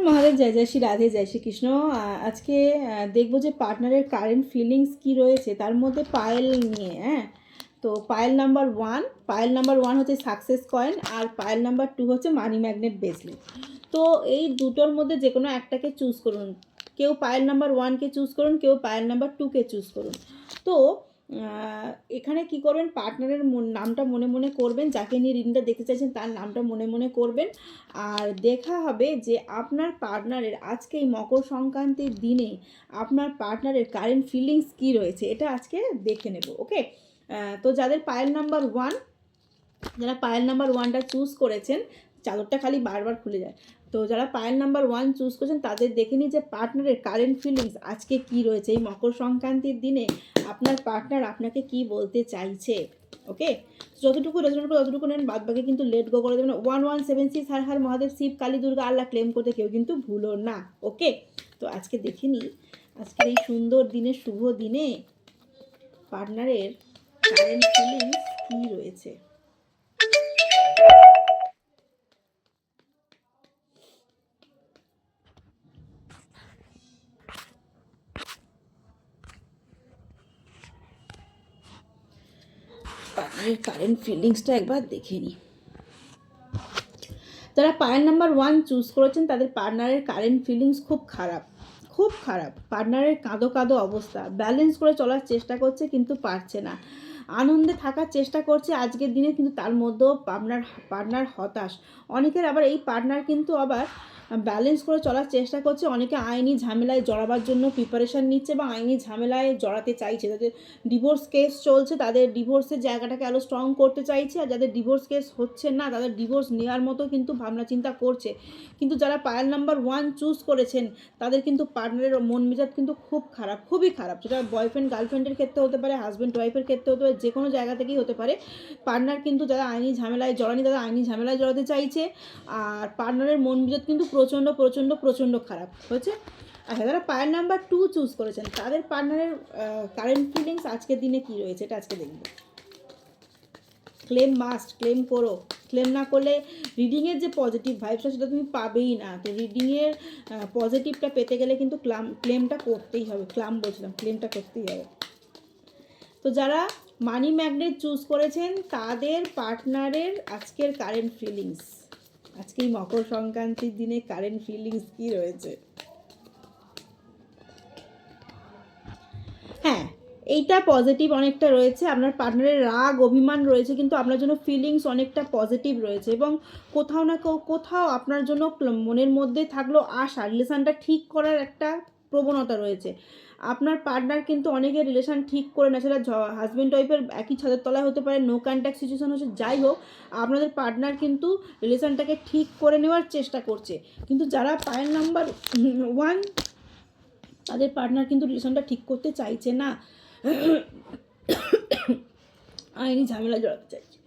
মহাদেব, জয় জয় শ্রী রাধে, জয় শ্রীকৃষ্ণ। আজকে দেখবো যে পার্টনারের কারেন্ট ফিলিংস কি রয়েছে তার মধ্যে পায়েল নিয়ে। হ্যাঁ, তো পায়েল নাম্বার ওয়ান হচ্ছে সাকসেস কয়েন, আর পায়েল নাম্বার 2 হচ্ছে মানি ম্যাগনেট ব্রেসলেট। তো এই দুটোর মধ্যে যে কোনো একটাকে চুজ করুন। কেউ পায়েল নাম্বার 1কে চুজ করুন, কেউ পায়েল নাম্বার 2কে চুজ করুন। তো এখানে কি করবেন, পার্টনারের নামটা মনে মনে করবেন, যাকে নিয়ে রিডিংটা দেখতে চাইছেন তার নামটা মনে মনে করবেন। আর দেখা হবে যে আপনার পার্টনারের আজকে এই মকর সংক্রান্তির দিনে আপনার পার্টনারের কারেন্ট ফিলিংস কী রয়েছে, এটা আজকে দেখে নেব। ওকে, তো যাদের পায়েল নাম্বার 1, যারা পায়েল নাম্বার 1টা চুজ করেছেন, চাদরটা খালি বারবার খুলে যায়, তো যারা পায়েল নাম্বার 1 চুজ করেছেন তাদের দেখে নিই যে পার্টনারের কারেন্ট ফিলিংস আজকে কি রয়েছে। এই মকর সংক্রান্তির দিনে আপনার পার্টনার আপনাকে কি বলতে চাইছে। ওকে, যতটুকু রেজনেবল ততটুকু নেন, বাদ বাকি কিন্তু লেট গো করে দেবেন। 1176 হর হর মহাদেব, শিব কালী দুর্গা আল্লাহ ক্লেম করতে কেউ কিন্তু ভুলো না। ওকে, তো আজকে দেখে নিই আজকের এই সুন্দর দিনে, শুভ দিনে পার্টনারের কারেন্ট ফিলিংস কি রয়েছে। পার্টনারের কারেন্ট ফিলিংসটা একবার দেখে নিই। যারা পায়েল নাম্বার 1 চুজ করেছেন তাদের পার্টনারের কারেন্ট ফিলিংস খুব খারাপ, খুব খারাপ। পার্টনারের কাঁদো কাঁদো অবস্থা, ব্যালেন্স করে চলার চেষ্টা করছে কিন্তু পারছে না, আনন্দে থাকার চেষ্টা করছে আজকের দিনে, কিন্তু তার মধ্যেও পার্টনার হতাশ। অনেকের আবার এই পার্টনার কিন্তু আবার ব্যালেন্স করে চলার চেষ্টা করছে, অনেকে আইনি ঝামেলায় জড়াবার জন্য প্রিপারেশান নিচ্ছে বা আইনি ঝামেলায় জড়াতে চাইছে। যাদের ডিভোর্স কেস চলছে তাদের ডিভোর্সের জায়গাটাকে আরও স্ট্রং করতে চাইছে, আর যাদের ডিভোর্স কেস হচ্ছে না তাদের ডিভোর্স নেওয়ার মতো কিন্তু ভাবনা চিন্তা করছে। কিন্তু যারা পায়েল নাম্বার 1 চুজ করেছেন তাদের কিন্তু পার্টনারের মন মেজাজ কিন্তু খুব খারাপ, খুবই খারাপ। সেটা বয়ফ্রেন্ড গার্লফ্রেন্ডের ক্ষেত্রে হতে পারে, হাজব্যান্ড ওয়াইফের ক্ষেত্রে হতে পারে, যে কোনো জায়গা থেকেই হতে পারে। পার্টনার কিন্তু যারা আইনি ঝামেলায় জড়ানি তারা আইনি ঝামেলায় জড়াতে চাইছে, আর পার্টনারের মন মেজাজ কিন্তু প্রচণ্ড প্রচণ্ড প্রচণ্ড খারাপ হয়েছে। আচ্ছা, যারা পায়েল নাম্বার 2 চুজ করেছেন তাদের পার্টনারের কারেন্ট ফিলিংস আজকের দিনে কী রয়েছে এটা আজকে দেখব। ক্লেম মাস্ট, ক্লেম করো। ক্লেম না করলে রিডিংয়ের যে পজিটিভ ভাইবসটা সেটা তুমি পাবেই না। তো রিডিংয়ের পজিটিভটা পেতে গেলে কিন্তু ক্লেমটা করতেই হবে। ক্লেমটা করতেই হবে। তো যারা মানি ম্যাগনেট চুজ করেছেন তাদের পার্টনারের আজকের কারেন্ট ফিলিংস, আজকে এই মকর সংক্রান্তির দিনে কারেন্ট ফিলিংস কী রয়েছে। হ্যাঁ, এইটা পজিটিভ অনেকটা রয়েছে। আপনার পার্টনারের রাগ অভিমান রয়েছে, কিন্তু আপনার জন্য ফিলিংস অনেকটা পজিটিভ রয়েছে, এবং কোথাও না কোথাও আপনার জন্য মনের মধ্যে থাকলেও আশা, রিলেশানটা ঠিক করার একটা প্রবণতা রয়েছে। আপনার পার্টনার কিন্তু অনেকের রিলেশান ঠিক করে না, সেটা হাজব্যান্ড ওয়াইফের একই ছাদের তলায় হতে পারে, নো কন্ট্যাক্ট সিচুয়েশন হচ্ছে, যাই হোক আপনাদের পার্টনার কিন্তু রিলেশানটাকে ঠিক করে নেওয়ার চেষ্টা করছে। কিন্তু যারা পায়েল নাম্বার 1 তাদের পার্টনার কিন্তু রিলেশনটা ঠিক করতে চাইছে না, আইনি ঝামেলা জড়াতে চাইছে।